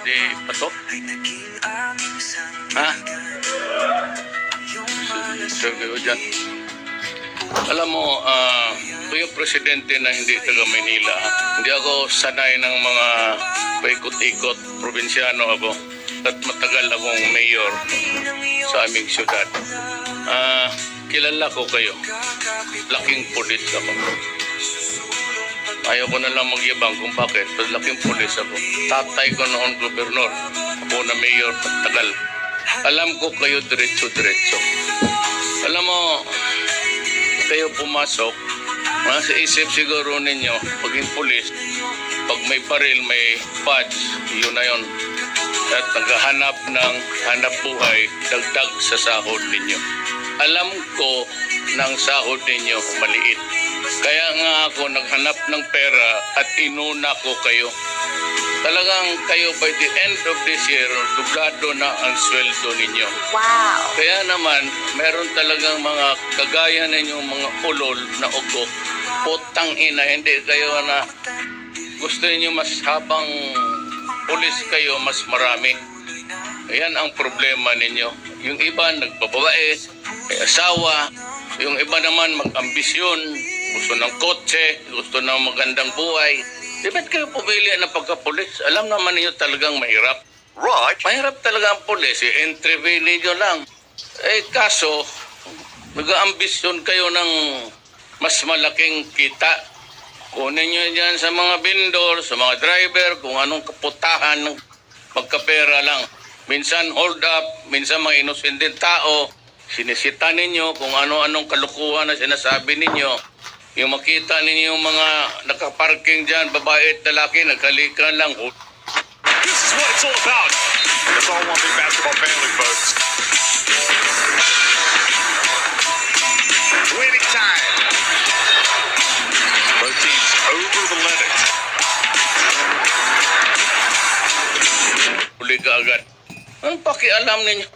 Di pato? Ha? Sir kayo dyan. Alam mo, ito yung presidente na hindi taga Manila. Hindi ako sanay ng mga paikot-ikot. Probinsyano ako. At matagal akong mayor sa aming syudad. Kilala ko kayo. Laking pulis ako. Ayaw ko na lang magyabang kung bakit. Laking pulis ako. Tatay ko noon gobernador. Ako na mayor at tagal. Alam ko kayo diretso-diretso. Alam mo, kayo pumasok, nasa isip siguro ninyo, paging pulis, pag may baril, may badge, yun na yun. At naghahanap ng hanap buhay, dagdag sa sahod ninyo. Alam ko ng sahod ninyo maliit. Kaya nga ako naghanap ng pera at inuna ko kayo. Talagang kayo by the end of this year, dublado na ang sweldo ninyo. Wow! Kaya naman, meron talagang mga kagaya ninyong mga ulol na ugo. Putang ina, hindi kayo na gusto niyo mas habang pulis kayo, mas marami. Ayan ang problema ninyo. Yung iba nagbababae, may asawa. Yung iba naman mag-ambisyon, gusto ng kotse, gusto ng magandang buhay. Di ba't kayo pumili ng pagkapulis? Alam naman niyo talagang mahirap. Right. Mahirap talaga ang pulis. Entry ninyo lang. Kaso, nag-aambisyon kayo ng mas malaking kita. Kunin nyo dyan sa mga vendor, sa mga driver, kung anong kaputahan ng magkapera lang. Minsan hold up, minsan mga inosenteng tao. Sinisita ninyo kung ano-anong kalukuhan na sinasabi ninyo. Yung makita ninyo yung mga nakaparking dyan, babae at lalaki, naghalikan lang. This is what it's all about. It's all one big basketball family, folks. Winning time. Both teams over the limit. Huli ka agad. Anong pakialam ninyo?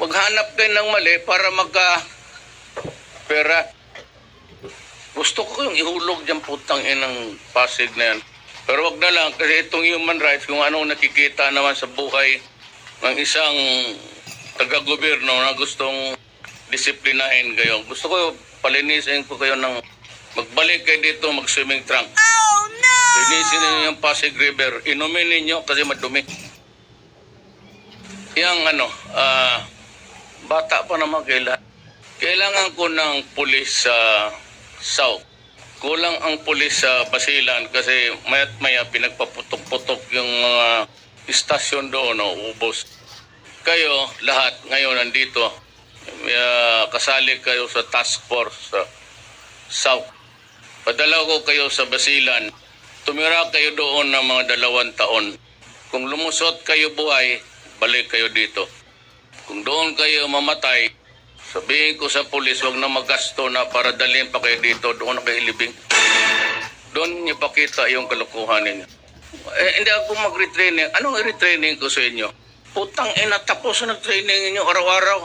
Maghanap kayo ng mali para magka-pera. Gusto ko yung ihulog dyan putang inang Pasig na yan. Pero wag na lang kasi itong human rights, kung anong nakikita naman sa buhay ng isang taga-gobyerno na gustong disiplinahin kayo. Gusto ko palinisin ko kayo ng magbalik kayo dito mag-swimming trunk. Oh no! Linisin ninyo yung Pasig River. Inumin ninyo kasi madumi. Yang bata pa naman kailangan ko ng pulis sa South. Kulang ang pulis sa Basilan kasi mayat maya pinagpaputok-putok yung mga istasyon doon, ubos. Kayo, lahat ngayon nandito, kasali kayo sa task force sa South. Padala ko kayo sa Basilan. Tumira kayo doon ng mga 2 taon. Kung lumusot kayo buhay, balik kayo dito. Kung doon kayo mamatay, sabihin ko sa pulis, wag na magasto na para dalhin pa kayo dito, doon na kayo ilibing. Doon niyo pakita yung kalukuhan ninyo. Hindi ako mag-retraining. Anong i-retraining ko sa inyo? Putang ina, tapos na nag-training ninyo araw-araw.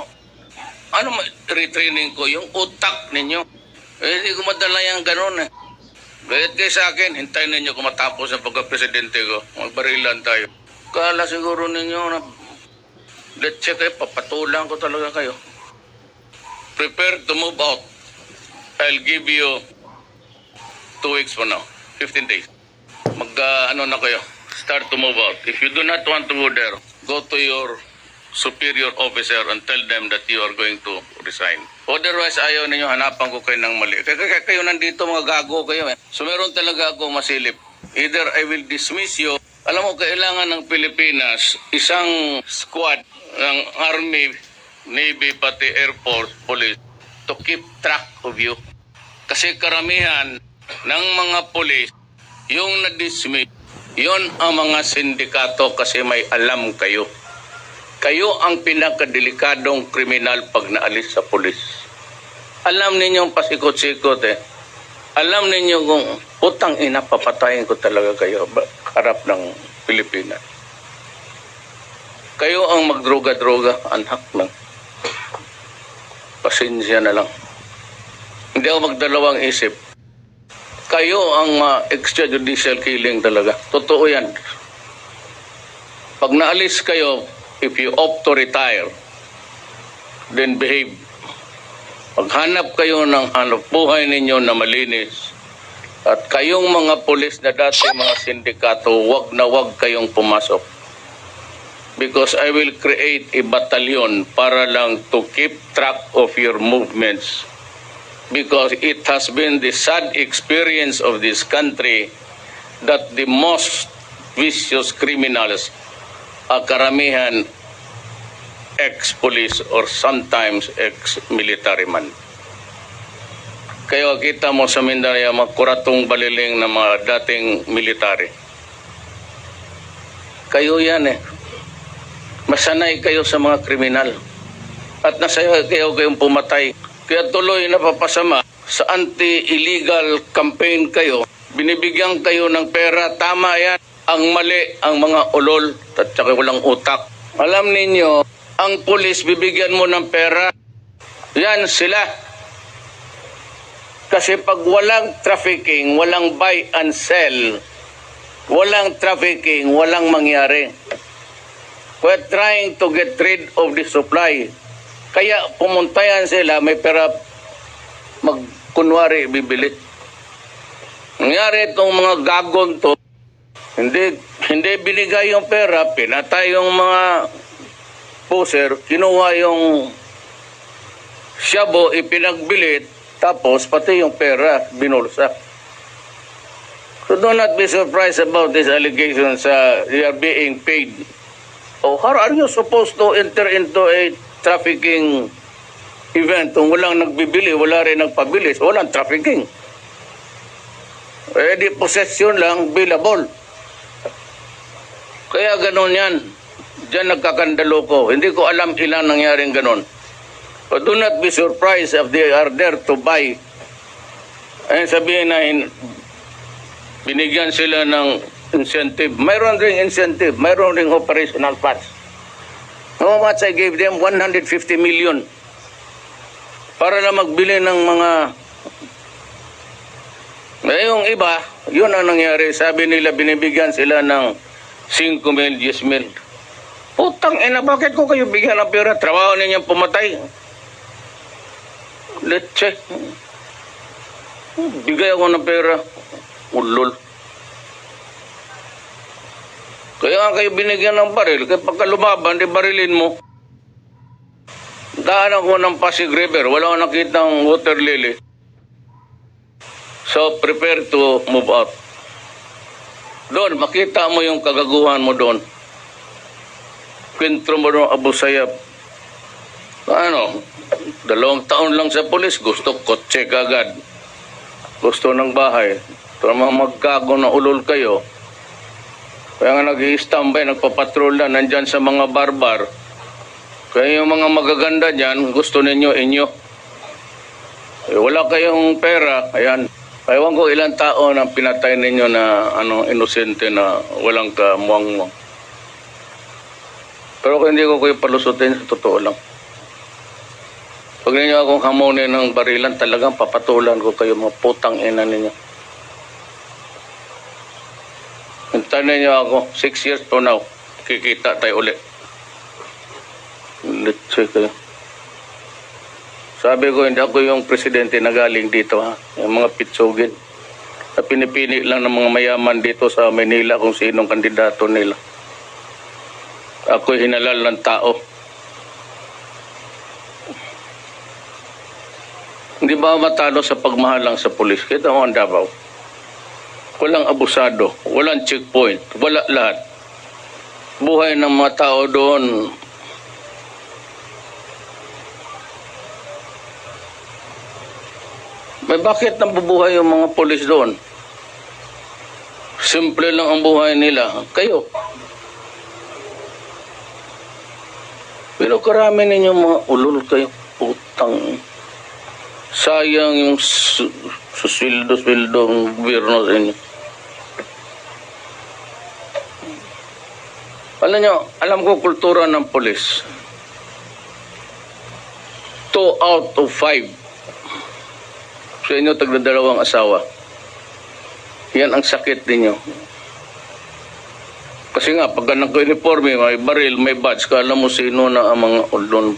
Ano retraining ko? Yung utak ninyo. Hindi ko madala yung ganun . Gayat kayo sa akin, hintayin ninyo kung matapos ang pagka-presidente ko. Magbarilan tayo. Kala siguro ninyo na let's check kayo, papatulang ko talaga kayo. Prepare to move out. I'll give you 2 weeks from now. 15 days. Na kayo. Start to move out. If you do not want to go there, go to your superior officer and tell them that you are going to resign. Otherwise, ayaw ninyo, hanapan ko kayo ng mali. Kaya kayo nandito, mga gago kayo . So meron talaga ako masilip. Either I will dismiss you. Alam mo, kailangan ng Pilipinas, isang squad ng Army, Navy, pati Air Force, Police, to keep track of you. Kasi karamihan ng mga police, yung na-dismiss, yun ang mga sindikato kasi may alam kayo. Kayo ang pinakadelikadong kriminal pag naalis sa pulis. Alam ninyong pasikot-sikot . Alam ninyo kung putang ina, papatayin ko talaga kayo harap ng Pilipinas. Kayo ang magdroga-droga, anak ng pasensya na lang. Hindi ako magdalawang isip. Kayo ang extrajudicial killing talaga. Totoo yan. Pag naalis kayo, if you opt to retire, then behave. Paghanap kayo ng hanap buhay ninyo na malinis, at kayong mga pulis na dati mga sindikato, wag na wag kayong pumasok. Because I will create a battalion para lang to keep track of your movements. Because it has been the sad experience of this country that the most vicious criminals are karamihan ex-police or sometimes ex-military man. Kaya kita mo sa Mindanao, mga kuratong baliling na mga dating military. Kayo yan eh. Masanay kayo sa mga kriminal. At nasaya kayo kayong pumatay. Kaya tuloy napapasama sa anti-illegal campaign kayo. Binibigyan kayo ng pera. Tama yan. Ang mali ang mga ulol at saka walang utak. Alam ninyo, ang pulis bibigyan mo ng pera. Yan sila. Kasi pag walang trafficking, walang buy and sell, walang trafficking, walang mangyari. We're trying to get rid of the supply. Kaya pumuntayan sila, may pera magkunwari bibili. Nangyari itong mga gagon to, hindi binigay yung pera, pinatay yung mga poser, kinuha yung shabu, ipinagbilit, tapos pati yung pera, binulsa. So do not be surprised about these allegations they are being paid. Oh, how are you supposed to enter into a trafficking event kung walang nagbibili, wala rin nagpabili, walang trafficking? Di possession lang, billable. Kaya ganon yan. Diyan nagkakandalo ko. Hindi ko alam ilan nangyaring ganon. But do not be surprised if they are there to buy. Ayun sabihin na binigyan sila ng incentive. Mayroon ring incentive. Mayroon ring operational funds. How much I gave them? 150 million. Para na magbili ng mga... Ngayong iba, yun ang nangyari. Sabi nila binibigyan sila ng 5 mil, 10 mil. Putang ina, bakit ko kayo bigyan ng pera? Trabaho ninyong pumatay. Let's check. Bigay ako ng pera. Ulol. Kaya nga kayo binigyan ng baril. Kaya pagka lumaban, di barilin mo. Daan ako ng Pasig River. Wala akong nakitang water lily. So, prepare to move out. Doon, makita mo yung kagaguhan mo doon. Kwentro mo doon, Abu Sayyaf. 2 taon lang sa pulis, gusto kotse kagad. Gusto ng bahay. Para magkago na ulol kayo. Kaya nga nag-i-standby, nagpapatrol na, nandyan sa mga barbar. Kaya yung mga magaganda dyan, gusto ninyo inyo. Wala kayong pera, ayan. Ewan ko ilang tao na pinatay ninyo na inosente na walang kamuang-muang. Pero kung hindi ko kayo palusutin, sa totoo lang. Pag ninyo akong hamunin ng barilan, talagang papatulan ko kayo, mga putang ina ninyo. Hintayin ninyo ako, 6 years from now, kikita tayo ulit. Let's check kayo. Sabi ko, hindi ako yung presidente na galing dito, ha? Yung mga pitsugin. Na pinipili lang ng mga mayaman dito sa Manila kung sinong kandidato nila. Ako'y hinalal ng tao. Hindi ba matalo sa pagmahalang sa pulis? Kita mo ang Davao. Walang abusado, walang checkpoint, wala lahat. Buhay ng mga tao doon, may bakit nabubuhay yung mga polis doon? Simple lang ang buhay nila. Kayo. Pero karami ninyo mga ulol kayo. Putang. Sayang yung suswildo-swildo ng gobyerno sa inyo. Alam nyo, alam ko kultura ng polis. 2 out of 5 sa inyo tagdadalawang asawa. Yan ang sakit ninyo. Kasi nga, pagka naka-uniforme, may baril, may badge, kala mo sino na ang mga ulon.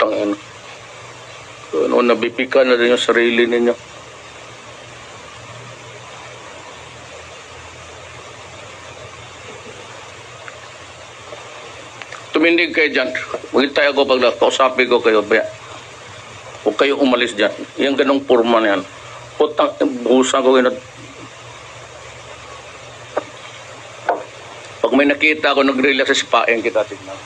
Tangin. Ano, nabipika na rin yung sarili ninyo. Tumindig kayo dyan. Maghintay ako pag kausapin ko kayo. Baya. Huwag kayo umalis dyan. Yung ganong purma na yan. Putang, buhusan ko kayo. Pag may nakita ako, nag-relax sa sipain kita. Tignan.